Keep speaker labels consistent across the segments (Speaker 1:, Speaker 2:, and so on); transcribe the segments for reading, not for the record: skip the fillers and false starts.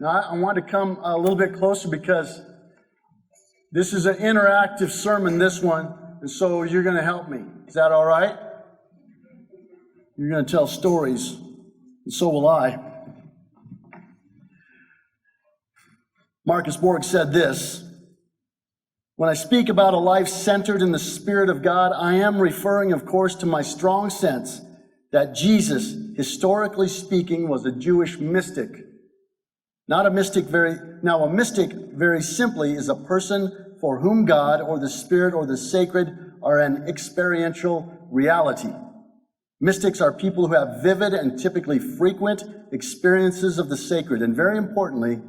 Speaker 1: Now, I want to come a little bit closer because this is an interactive sermon, this one, and so you're going to help me. Is that all right? You're going to tell stories, and so will I. Marcus Borg said this: "When I speak about a life centered in the Spirit of God, I am referring, of course, to my strong sense that Jesus, historically speaking, was a Jewish mystic. Not a mystic a mystic, very simply, is a person for whom God or the Spirit or the sacred are an experiential reality. Mystics are people who have vivid and typically frequent experiences of the sacred. And very importantly,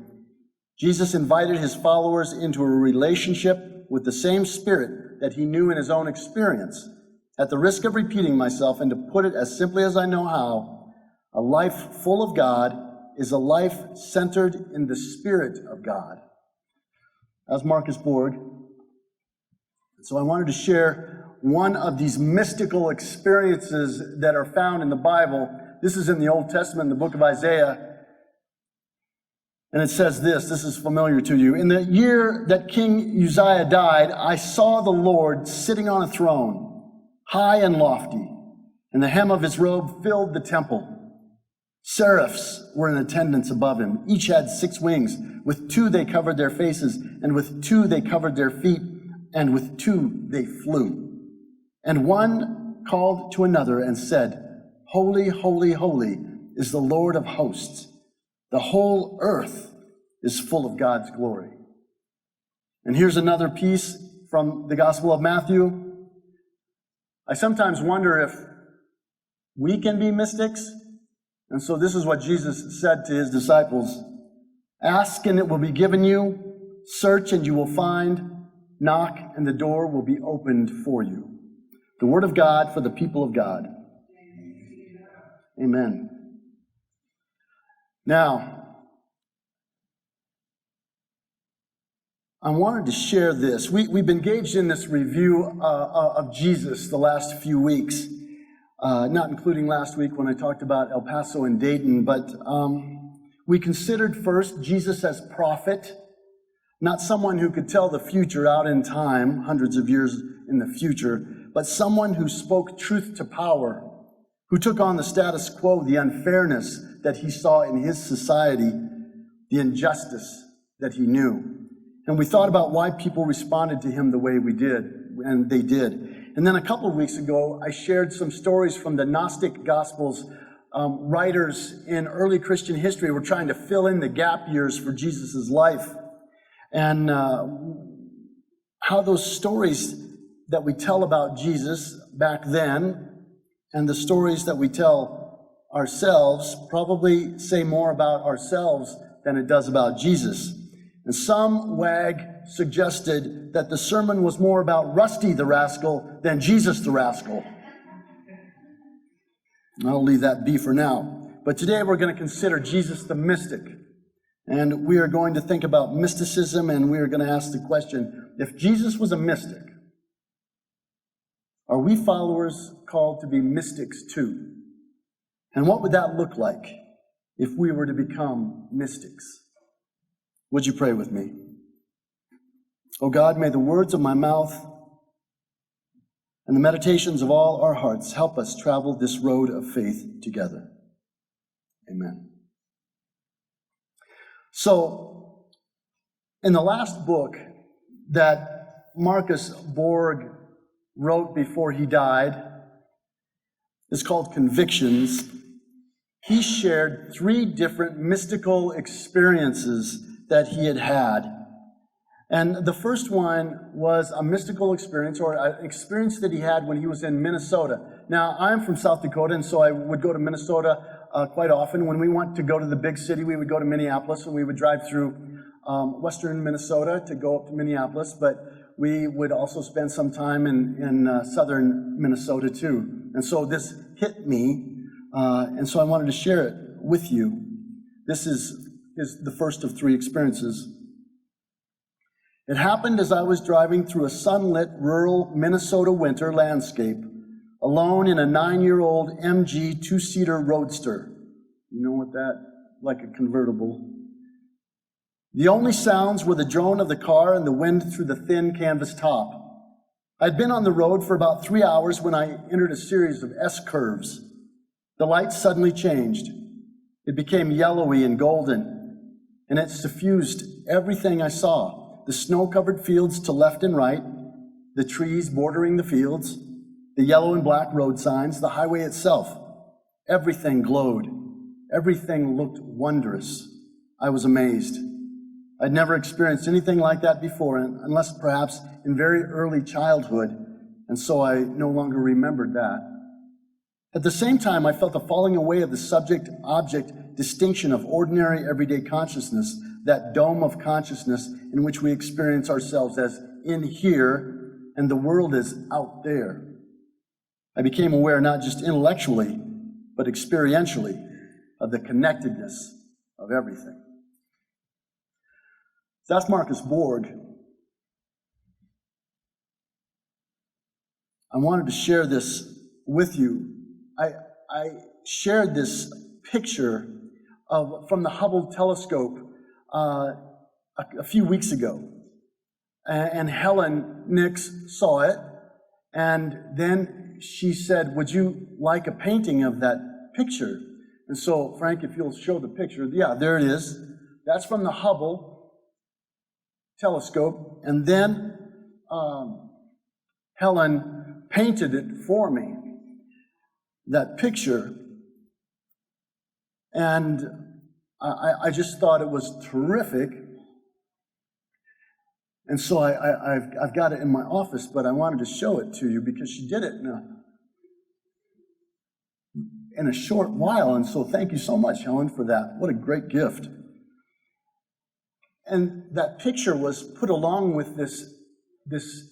Speaker 1: Jesus invited his followers into a relationship with the same Spirit that he knew in his own experience. At the risk of repeating myself, and to put it as simply as I know how, a life full of God is a life centered in the Spirit of God." That's Marcus Borg. So I wanted to share one of these mystical experiences that are found in the Bible. This is in the Old Testament, in the book of Isaiah. And it says this is familiar to you. "In the year that King Uzziah died, I saw the Lord sitting on a throne, high and lofty, and the hem of his robe filled the temple. Seraphs were in attendance above him. Each had 6 wings. With 2 they covered their faces, and with 2 they covered their feet, and with 2 they flew. And one called to another and said, 'Holy, holy, holy is the Lord of hosts. The whole earth is full of God's glory.'" And here's another piece from the Gospel of Matthew. I sometimes wonder if we can be mystics. And so this is what Jesus said to his disciples: "Ask and it will be given you. Search and you will find. Knock and the door will be opened for you." The word of God for the people of God. Amen. Now, I wanted to share this. We've engaged in this review of Jesus the last few weeks. Not including last week when I talked about El Paso and Dayton, but we considered first Jesus as prophet, not someone who could tell the future out in time, hundreds of years in the future, but someone who spoke truth to power, who took on the status quo, the unfairness that he saw in his society, the injustice that he knew. And we thought about why people responded to him the way we did, and they did. And then a couple of weeks ago, I shared some stories from the Gnostic Gospels. Writers in early Christian history were trying to fill in the gap years for Jesus' life. And how those stories that we tell about Jesus back then and the stories that we tell ourselves probably say more about ourselves than it does about Jesus. And some wag suggested that the sermon was more about Rusty the Rascal than Jesus the Rascal. I'll leave that be for now. But today we're going to consider Jesus the mystic. And we are going to think about mysticism, and we are going to ask the question, if Jesus was a mystic, are we followers called to be mystics too? And what would that look like if we were to become mystics? Would you pray with me? Oh God, may the words of my mouth and the meditations of all our hearts help us travel this road of faith together. Amen. So, in the last book that Marcus Borg wrote before he died, is called Convictions. He shared 3 different mystical experiences that he had had. And the first one was a mystical experience, or an experience that he had when he was in Minnesota. Now, I'm from South Dakota, and so I would go to Minnesota quite often. When we want to go to the big city, we would go to Minneapolis, and we would drive through western Minnesota to go up to Minneapolis, but we would also spend some time in southern Minnesota too. And so this hit me, and so I wanted to share it with you. This is the first of 3 experiences. It happened as I was driving through a sunlit rural Minnesota winter landscape, alone in a 9-year-old MG 2-seater roadster. You know what that, like a convertible. The only sounds were the drone of the car and the wind through the thin canvas top. I'd been on the road for about 3 hours when I entered a series of S-curves. The light suddenly changed. It became yellowy and golden, and it suffused everything I saw. The snow-covered fields to left and right, the trees bordering the fields, the yellow and black road signs, the highway itself. Everything glowed. Everything looked wondrous. I was amazed. I'd never experienced anything like that before, unless perhaps in very early childhood, and so I no longer remembered that. At the same time, I felt a falling away of the subject-object distinction of ordinary everyday consciousness, that dome of consciousness in which we experience ourselves as in here and the world is out there. I became aware not just intellectually, but experientially of the connectedness of everything. So that's Marcus Borg. I wanted to share this with you. I shared this picture from the Hubble telescope a few weeks ago. And Helen Nix saw it, and then she said, "Would you like a painting of that picture?" And so, Frank, if you'll show the picture, yeah, there it is. That's from the Hubble telescope, and then Helen painted it for me, that picture, and I just thought it was terrific. And so I've got it in my office, but I wanted to show it to you because she did it in a short while. And so thank you so much, Helen, for that. What a great gift. And that picture was put along with this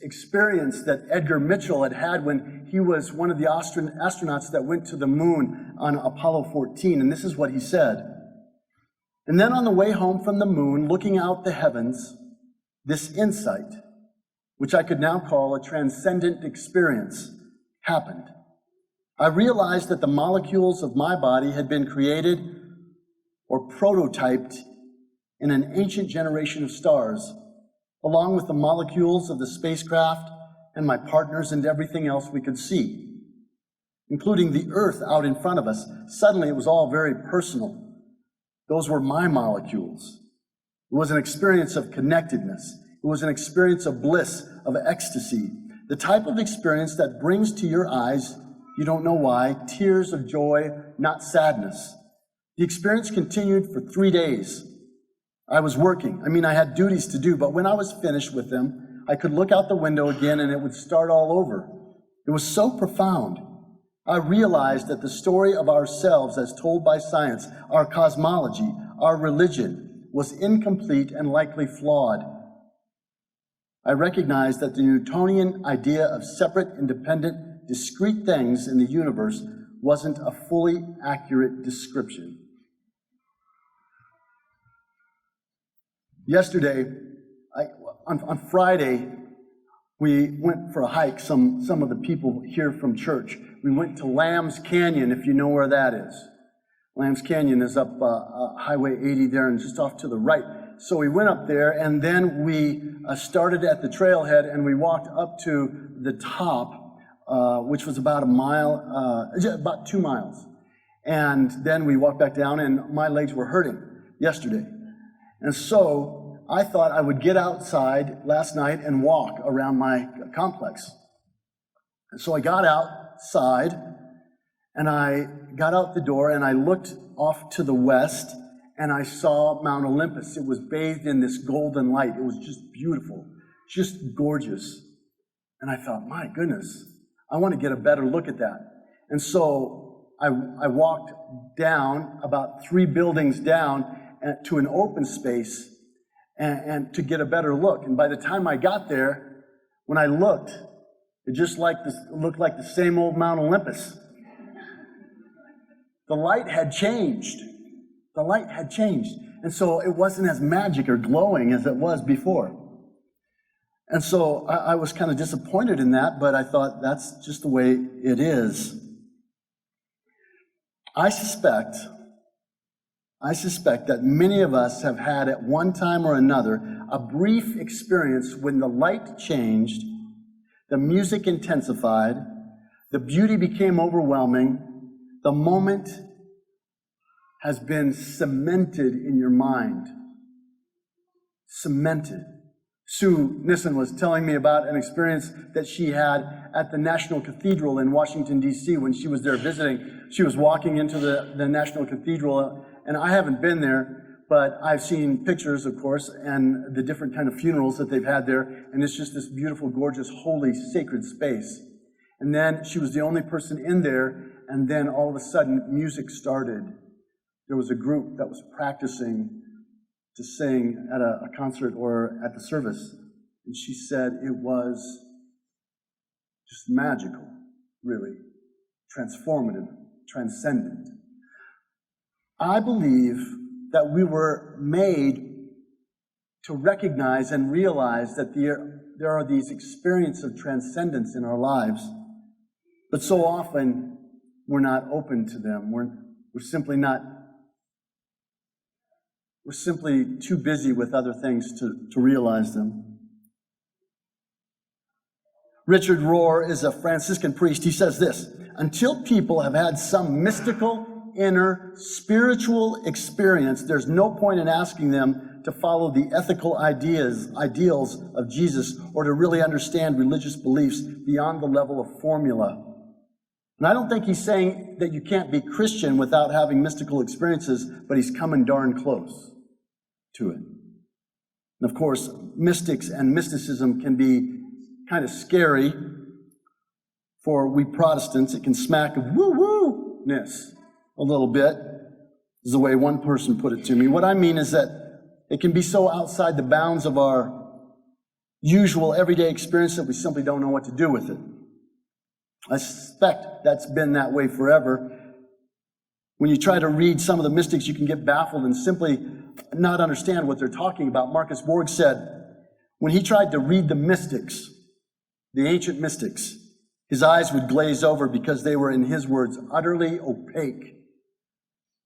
Speaker 1: experience that Edgar Mitchell had when he was one of the astronauts that went to the moon on Apollo 14. And this is what he said. "And then on the way home from the moon, looking out the heavens, this insight, which I could now call a transcendent experience, happened. I realized that the molecules of my body had been created or prototyped in an ancient generation of stars, along with the molecules of the spacecraft and my partners and everything else we could see, including the Earth out in front of us. Suddenly it was all very personal. Those were my molecules. It was an experience of connectedness. It was an experience of bliss, of ecstasy, the type of experience that brings to your eyes, you don't know why, tears of joy, not sadness. The experience continued for 3 days. I was working. I had duties to do, but when I was finished with them, I could look out the window again and it would start all over. It was so profound. I realized that the story of ourselves as told by science, our cosmology, our religion, was incomplete and likely flawed. I recognized that the Newtonian idea of separate, independent, discrete things in the universe wasn't a fully accurate description. Yesterday, on Friday, we went for a hike, some of the people here from church. We went to Lambs Canyon, if you know where that is. Lambs Canyon is up Highway 80 there and just off to the right. So we went up there, and then we started at the trailhead, and we walked up to the top, which was about about 2 miles. And then we walked back down, and my legs were hurting yesterday. And so I thought I would get outside last night and walk around my complex. And so I got outside, and I got out the door, and I looked off to the west, and I saw Mount Olympus. It was bathed in this golden light. It was just beautiful, just gorgeous. And I thought, my goodness, I want to get a better look at that. And so I walked down about 3 buildings down to an open space and to get a better look. And by the time I got there, when I looked, it just looked like the same old Mount Olympus. The light had changed. The light had changed. And so it wasn't as magic or glowing as it was before. And so I was kind of disappointed in that, but I thought that's just the way it is. I suspect I suspect that many of us have had at one time or another a brief experience when the light changed, the music intensified, the beauty became overwhelming, the moment has been cemented in your mind. Cemented. Sue Nissen was telling me about an experience that she had at the National Cathedral in Washington, D.C. when she was there visiting. She was walking into the National Cathedral, and I haven't been there, but I've seen pictures, of course, and the different kind of funerals that they've had there, and it's just this beautiful, gorgeous, holy, sacred space. And then she was the only person in there, and then all of a sudden, music started. There was a group that was practicing to sing at a concert or at the service. And she said it was just magical, really, transformative, transcendent. I believe that we were made to recognize and realize that there are these experiences of transcendence in our lives, but so often we're not open to them. We're simply too busy with other things to realize them. Richard Rohr is a Franciscan priest. He says this: until people have had some mystical, inner, spiritual experience, there's no point in asking them to follow the ethical ideals of Jesus or to really understand religious beliefs beyond the level of formula. And I don't think he's saying that you can't be Christian without having mystical experiences, but he's coming darn close to it. And of course, mystics and mysticism can be kind of scary for we Protestants. It can smack of woo-woo-ness a little bit, is the way one person put it to me. What I mean is that it can be so outside the bounds of our usual everyday experience that we simply don't know what to do with it. I suspect that's been that way forever. When you try to read some of the mystics, you can get baffled and simply not understand what they're talking about. Marcus Borg said, when he tried to read the mystics, the ancient mystics, his eyes would glaze over because they were, in his words, utterly opaque.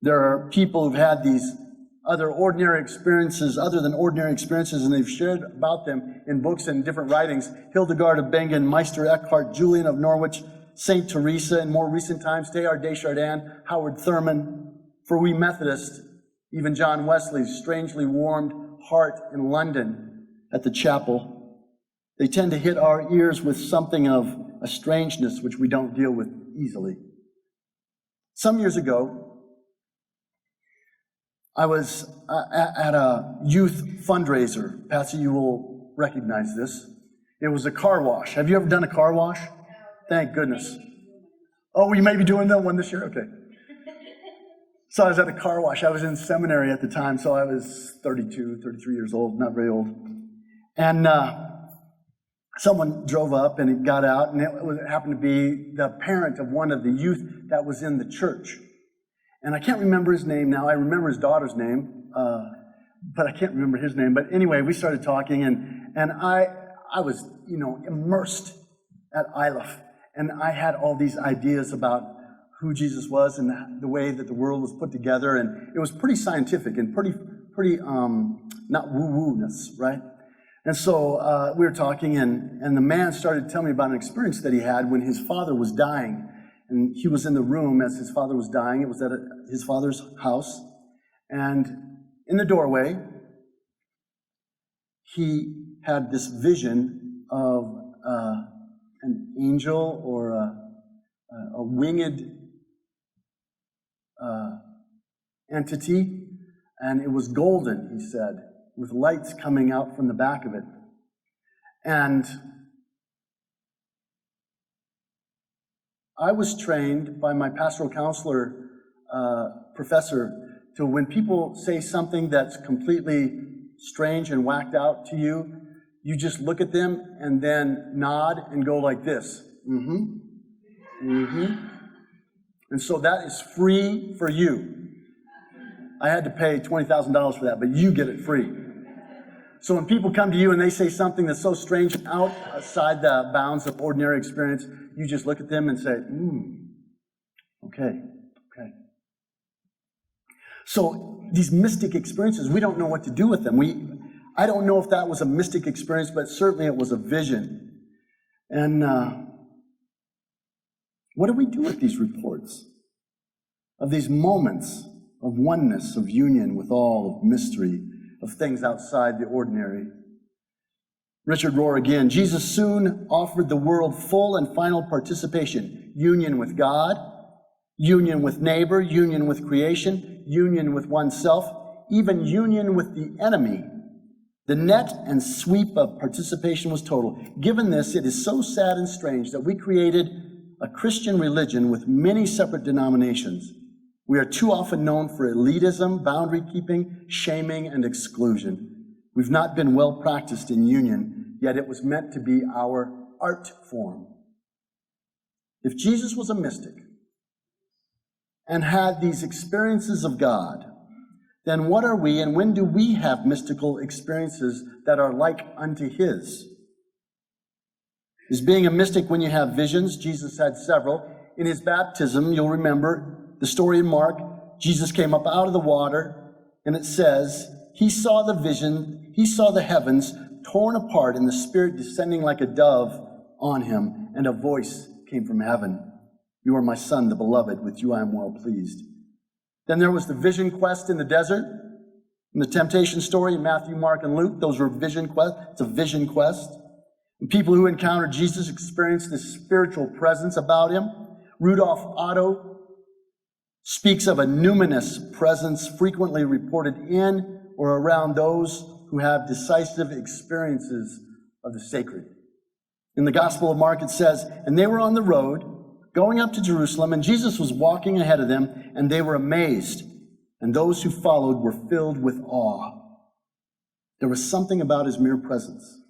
Speaker 1: There are people who've had these other than ordinary experiences, and they've shared about them in books and different writings. Hildegard of Bingen, Meister Eckhart, Julian of Norwich, Saint Teresa, in more recent times, Teilhard de Chardin, Howard Thurman. For we Methodists, even John Wesley's strangely warmed heart in London at the chapel, they tend to hit our ears with something of a strangeness which we don't deal with easily. Some years ago, I was at a youth fundraiser. Patsy, you will recognize this. It was a car wash. Have you ever done a car wash? Thank goodness. Oh, you may be doing that one this year? Okay. So I was at a car wash. I was in seminary at the time, so I was 32, 33 years old, not very old. And someone drove up and he got out, and it happened to be the parent of one of the youth that was in the church. And I can't remember his name now. I remember his daughter's name, but I can't remember his name. But anyway, we started talking, and I was, immersed at Iliff. And I had all these ideas about who Jesus was and the way that the world was put together. And it was pretty scientific and pretty not woo-woo-ness, right? And so we were talking, and the man started telling me about an experience that he had when his father was dying. And he was in the room as his father was dying. It was at his father's house. And in the doorway, he had this vision of an angel or a winged entity. And it was golden, he said, with lights coming out from the back of it. And I was trained by my pastoral counselor professor to, when people say something that's completely strange and whacked out to you, you just look at them and then nod and go like this. Mm-hmm. Mm-hmm. And so that is free for you. I had to pay $20,000 for that, but you get it free. So when people come to you and they say something that's so strange outside the bounds of ordinary experience, you just look at them and say, okay. So these mystic experiences, we don't know what to do with them. I don't know if that was a mystic experience, but certainly it was a vision. And what do we do with these reports of these moments of oneness, of union with all, of mystery, of things outside the ordinary? Richard Rohr again, Jesus soon offered the world full and final participation, union with God, union with neighbor, union with creation, union with oneself, even union with the enemy. The net and sweep of participation was total. Given this, it is so sad and strange that we created a Christian religion with many separate denominations. We are too often known for elitism, boundary keeping, shaming, and exclusion. We've not been well practiced in union, yet it was meant to be our art form. If Jesus was a mystic and had these experiences of God, then what are we, and when do we have mystical experiences that are like unto his? Is being a mystic when you have visions? Jesus had several. In his baptism, you'll remember the story in Mark, Jesus came up out of the water, and it says, he saw the vision, he saw the heavens torn apart, and the Spirit descending like a dove on him, and a voice came from heaven. You are my Son, the beloved, with you I am well pleased. Then there was the vision quest in the desert, and the temptation story in Matthew, Mark, and Luke. Those were vision quests. It's a vision quest. And people who encountered Jesus experienced this spiritual presence about him. Rudolf Otto speaks of a numinous presence frequently reported in or around those who have decisive experiences of the sacred. In the Gospel of Mark, it says, and they were on the road going up to Jerusalem, and Jesus was walking ahead of them, and they were amazed, and those who followed were filled with awe. There was something about his mere presence.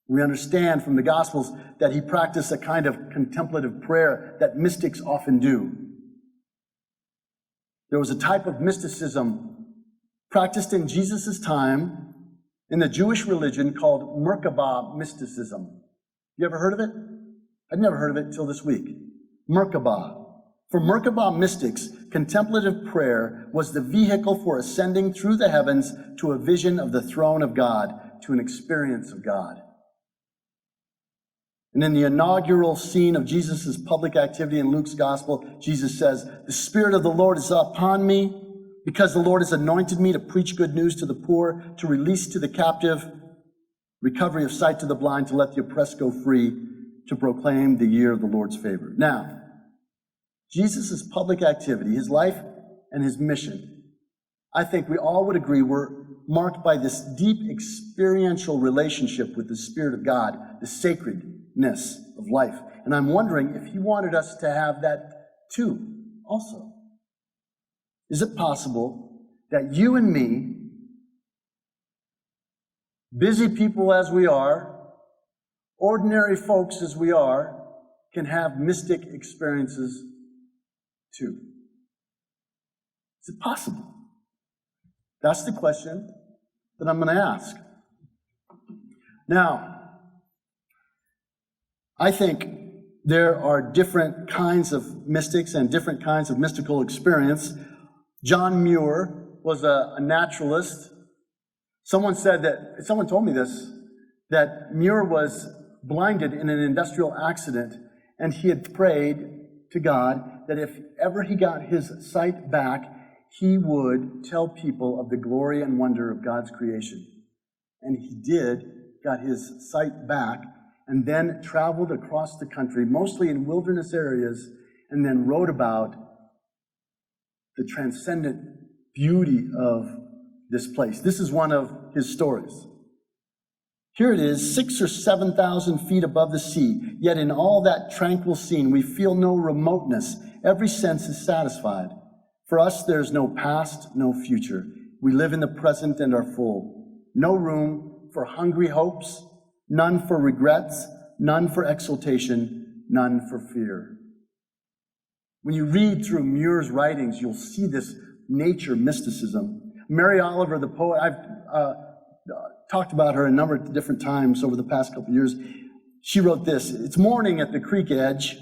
Speaker 1: We understand from the Gospels that he practiced a kind of contemplative prayer that mystics often do. There was a type of mysticism practiced in Jesus' time in the Jewish religion called Merkabah mysticism. You ever heard of it? I'd never heard of it until this week. Merkabah. For Merkabah mystics, contemplative prayer was the vehicle for ascending through the heavens to a vision of the throne of God, to an experience of God. And in the inaugural scene of Jesus' public activity in Luke's gospel, Jesus says, the Spirit of the Lord is upon me, because the Lord has anointed me to preach good news to the poor, to release to the captive, recovery of sight to the blind, to let the oppressed go free, to proclaim the year of the Lord's favor. Now, Jesus' public activity, his life and his mission, I think we all would agree were marked by this deep experiential relationship with the Spirit of God, the sacredness of life. And I'm wondering if he wanted us to have that too, also. Is it possible that you and me, busy people as we are, ordinary folks as we are, can have mystic experiences too? Is it possible? That's the question that I'm going to ask. Now, I think there are different kinds of mystics and different kinds of mystical experience. John Muir was a naturalist. Someone told me this, that Muir was blinded in an industrial accident, and he had prayed to God that if ever he got his sight back, he would tell people of the glory and wonder of God's creation. And he did, got his sight back, and then traveled across the country, mostly in wilderness areas, and then wrote about the transcendent beauty of this place. This is one of his stories. Here it is, 6,000 or 7,000 feet above the sea, yet in all that tranquil scene, we feel no remoteness. Every sense is satisfied. For us, there's no past, no future. We live in the present and are full. No room for hungry hopes, none for regrets, none for exultation, none for fear. When you read through Muir's writings, you'll see this nature mysticism. Mary Oliver, the poet, I've talked about her a number of different times over the past couple of years. She wrote this: it's morning at the creek edge,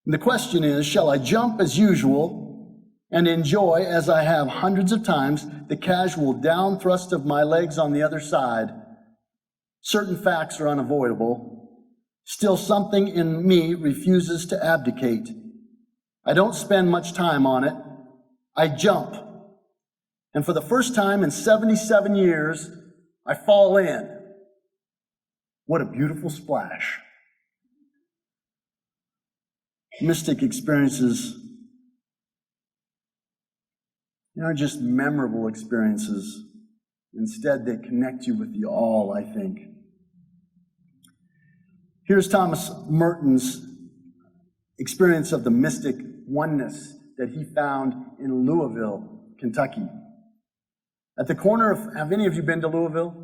Speaker 1: and the question is, shall I jump as usual, and enjoy, as I have hundreds of times, the casual down thrust of my legs on the other side, certain facts are unavoidable. Still, something in me refuses to abdicate. I don't spend much time on it. I jump. And for the first time in 77 years, I fall in. What a beautiful splash. Mystic experiences, aren't just memorable experiences. Instead, they connect you with the all, I think. Here's Thomas Merton's experience of the mystic oneness that he found in Louisville, Kentucky. At the corner of, have any of you been to Louisville?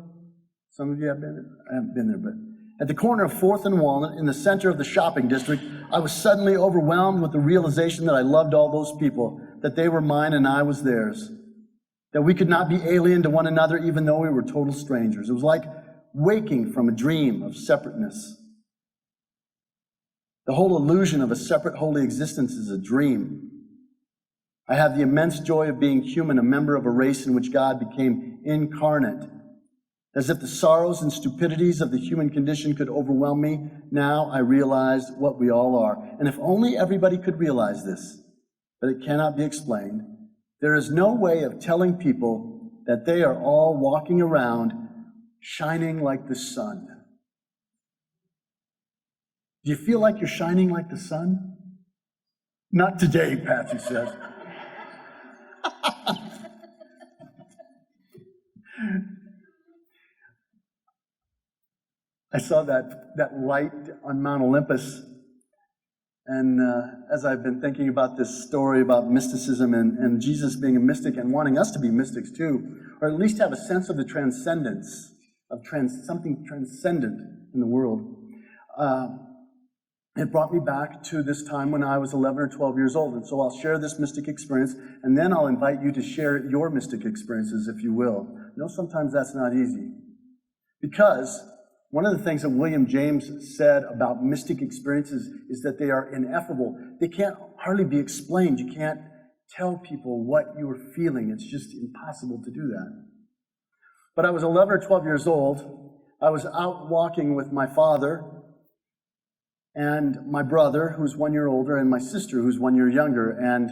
Speaker 1: Some of you have been there? I haven't been there, but at the corner of 4th and Walnut, in the center of the shopping district, I was suddenly overwhelmed with the realization that I loved all those people, that they were mine and I was theirs, that we could not be alien to one another even though we were total strangers. It was like waking from a dream of separateness. The whole illusion of a separate holy existence is a dream. I have the immense joy of being human, a member of a race in which God became incarnate. As if the sorrows and stupidities of the human condition could overwhelm me, now I realize what we all are. And if only everybody could realize this, but it cannot be explained. There is no way of telling people that they are all walking around shining like the sun. Do you feel like you're shining like the sun? Not today, Patsy says. I saw that light on Mount Olympus, and as I've been thinking about this story about mysticism and Jesus being a mystic and wanting us to be mystics too, or at least have a sense of the transcendence, of something transcendent in the world, it brought me back to this time when I was 11 or 12 years old. And so I'll share this mystic experience, and then I'll invite you to share your mystic experiences, if you will. Sometimes that's not easy. Because one of the things that William James said about mystic experiences is that they are ineffable. They can't hardly be explained. You can't tell people what you are feeling. It's just impossible to do that. But I was 11 or 12 years old. I was out walking with my father and my brother, who's 1 year older, and my sister, who's 1 year younger. And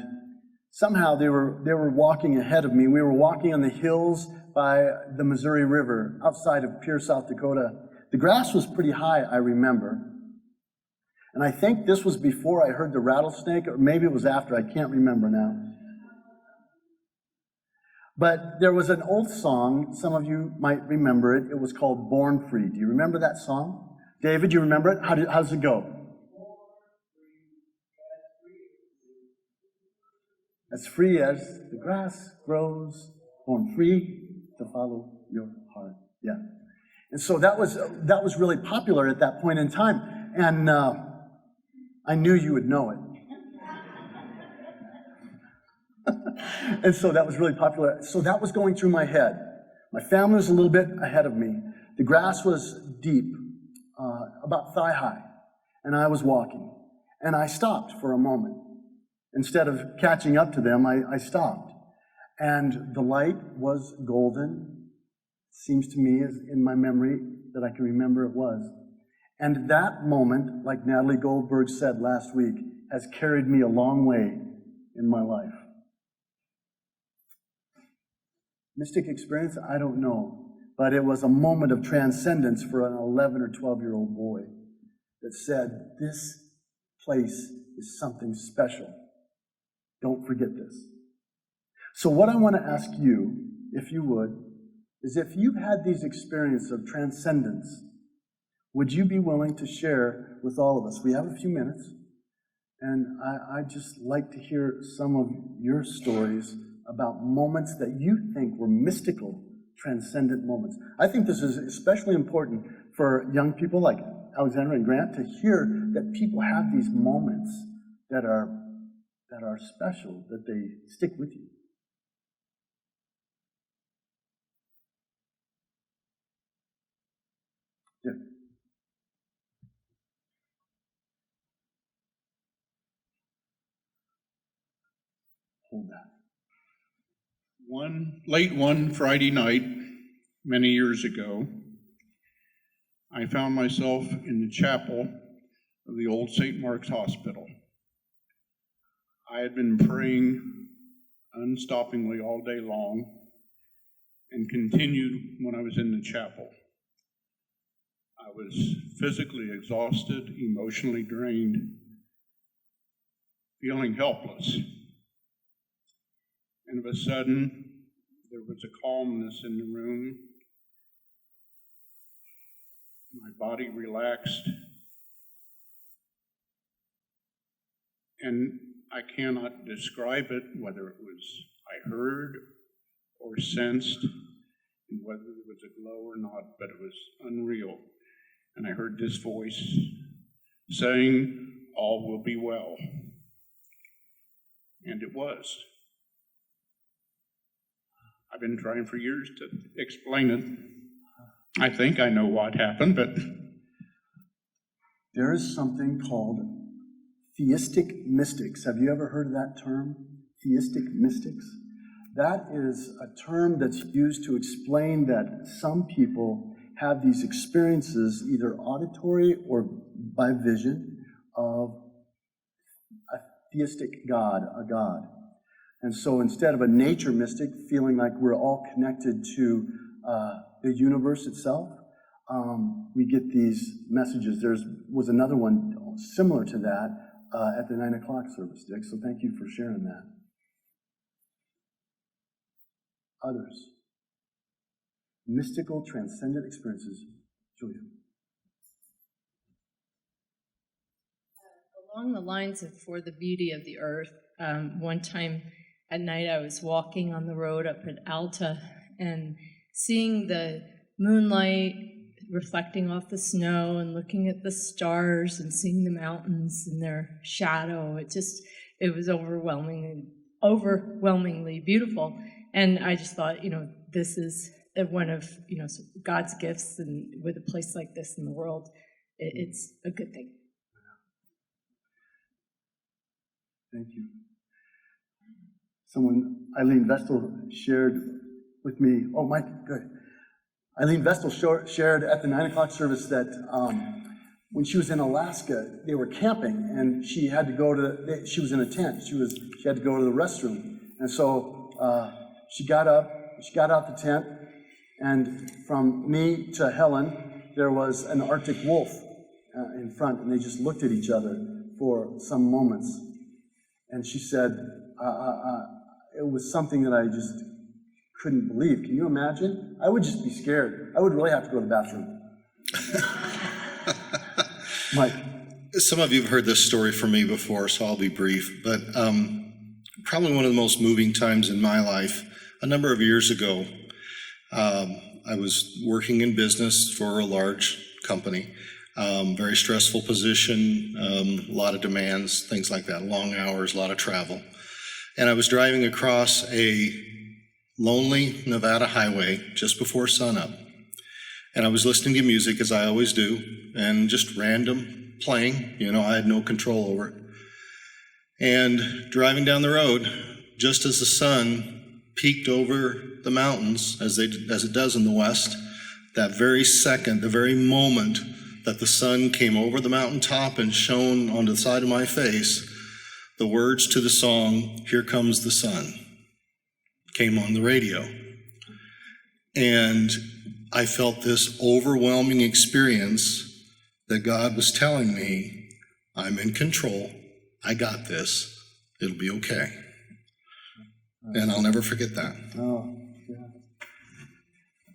Speaker 1: somehow they were walking ahead of me. We were walking on the hills by the Missouri River outside of Pierre, South Dakota. The grass was pretty high, I remember. And I think this was before I heard the rattlesnake, or maybe it was after. I can't remember now. But there was an old song. Some of you might remember it. It was called Born Free. Do you remember that song? David, you remember it? How does it go? As free as the grass grows, born free to follow your heart. Yeah. And so that was really popular at that point in time. And I knew you would know it. And so that was really popular. So that was going through my head. My family was a little bit ahead of me. The grass was deep, about thigh high, and I was walking. And I stopped for a moment. Instead of catching up to them, I stopped. And the light was golden. Seems to me, as in my memory, that I can remember it was. And that moment, like Natalie Goldberg said last week, has carried me a long way in my life. Mystic experience? I don't know. But it was a moment of transcendence for an 11 or 12-year-old boy that said, this place is something special. Don't forget this. So what I want to ask you, if you would, is if you've had these experiences of transcendence, would you be willing to share with all of us? We have a few minutes, and I'd just like to hear some of your stories about moments that you think were mystical, transcendent moments. I think this is especially important for young people like Alexandra and Grant to hear that people have these moments that are special, that they stick with you. Yeah. hold that.
Speaker 2: Late one Friday night, many years ago, I found myself in the chapel of the old St. Mark's Hospital. I had been praying unstoppingly all day long and continued when I was in the chapel. I was physically exhausted, emotionally drained, feeling helpless. And of a sudden, there was a calmness in the room. My body relaxed. And I cannot describe it, whether it was I heard or sensed, and whether there was a glow or not, but it was unreal. And I heard this voice saying, "All will be well." And it was. I've been trying for years to explain it. I think I know what happened, but
Speaker 1: There is something called theistic mystics. Have you ever heard of that term? Theistic mystics? That is a term that's used to explain that some people have these experiences, either auditory or by vision, of a theistic God, a God. And so instead of a nature mystic feeling like we're all connected to the universe itself, we get these messages. There was another one similar to that at the 9 o'clock service, Dick, so thank you for sharing that. Others. Mystical, transcendent experiences. Julia.
Speaker 3: Along the lines of For the Beauty of the Earth, one time at night I was walking on the road up at Alta and seeing the moonlight reflecting off the snow and looking at the stars and seeing the mountains and their shadow. It was overwhelmingly beautiful. And I just thought, this is one of, God's gifts, and with a place like this in the world, it's a good thing.
Speaker 1: Thank you. Eileen Vestal shared with me, oh, Mike, good. Eileen Vestal shared at the 9 o'clock service that when she was in Alaska, they were camping, and she had to she was in a tent. She had to go to the restroom. And so she got out the tent, and from me to Helen, there was an Arctic wolf in front, and they just looked at each other for some moments. And she said, it was something that I just couldn't believe. Can you imagine? I would just be scared. I would really have to go to the bathroom. Mike.
Speaker 4: Some of you have heard this story from me before, so I'll be brief. But probably one of the most moving times in my life, a number of years ago, I was working in business for a large company, very stressful position, a lot of demands, things like that, long hours, a lot of travel. And I was driving across a lonely Nevada highway just before sunup. And I was listening to music, as I always do, and just random playing. I had no control over it. And driving down the road, just as the sun peeked over the mountains, as it does in the West, that very second, the very moment that the sun came over the mountaintop and shone onto the side of my face, the words to the song, "Here Comes the Sun," came on the radio. And I felt this overwhelming experience that God was telling me, I'm in control, I got this, it'll be okay. And I'll never forget that.
Speaker 1: Oh, yeah.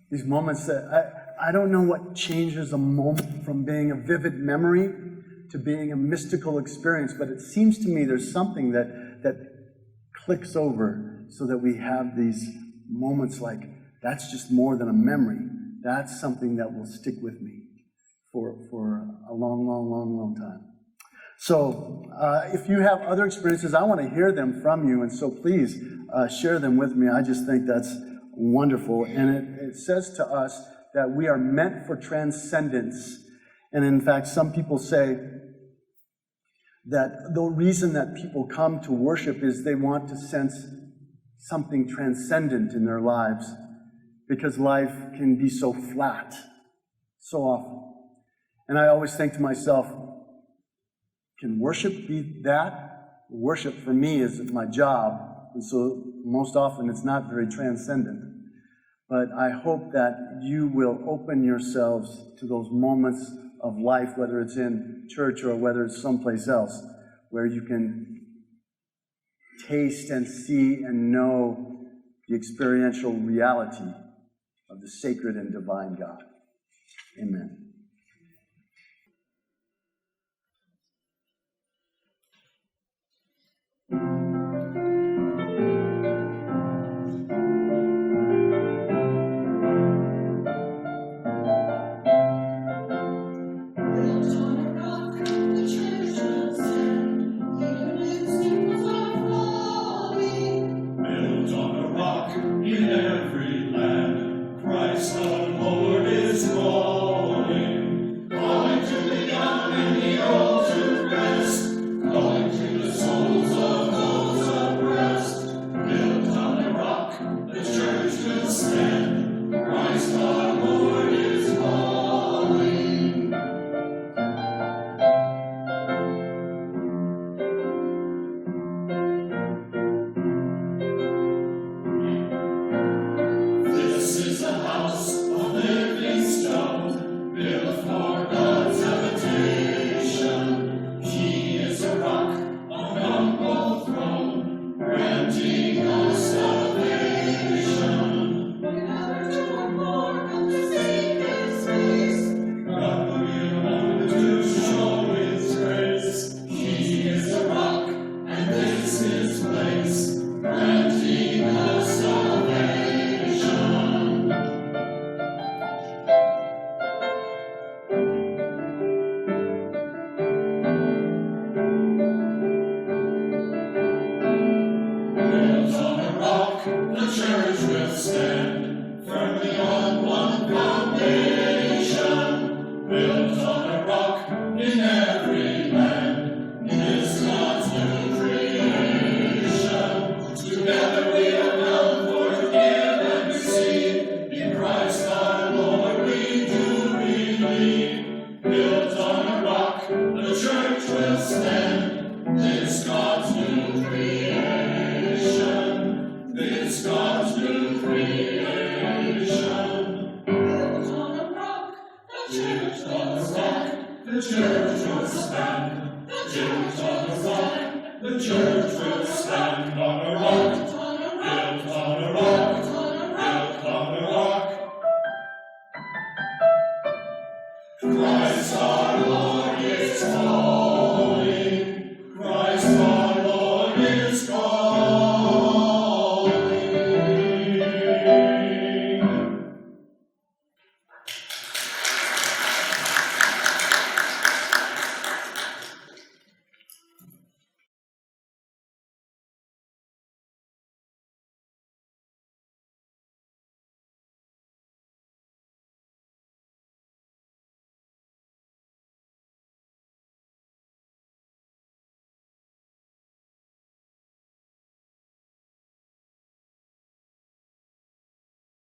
Speaker 1: These moments that I don't know what changes a moment from being a vivid memory to being a mystical experience, but it seems to me there's something that clicks over so that we have these moments like, that's just more than a memory. That's something that will stick with me for a long time. So if you have other experiences, I want to hear them from you, and so please share them with me. I just think that's wonderful. And it says to us that we are meant for transcendence. And in fact, some people say that the reason that people come to worship is they want to sense something transcendent in their lives, because life can be so flat so often. And I always think to myself, can worship be that? Worship for me is my job, and so most often it's not very transcendent. But I hope that you will open yourselves to those moments of life, whether it's in church or whether it's someplace else, where you can taste and see and know the experiential reality of the sacred and divine God. Amen.
Speaker 5: In every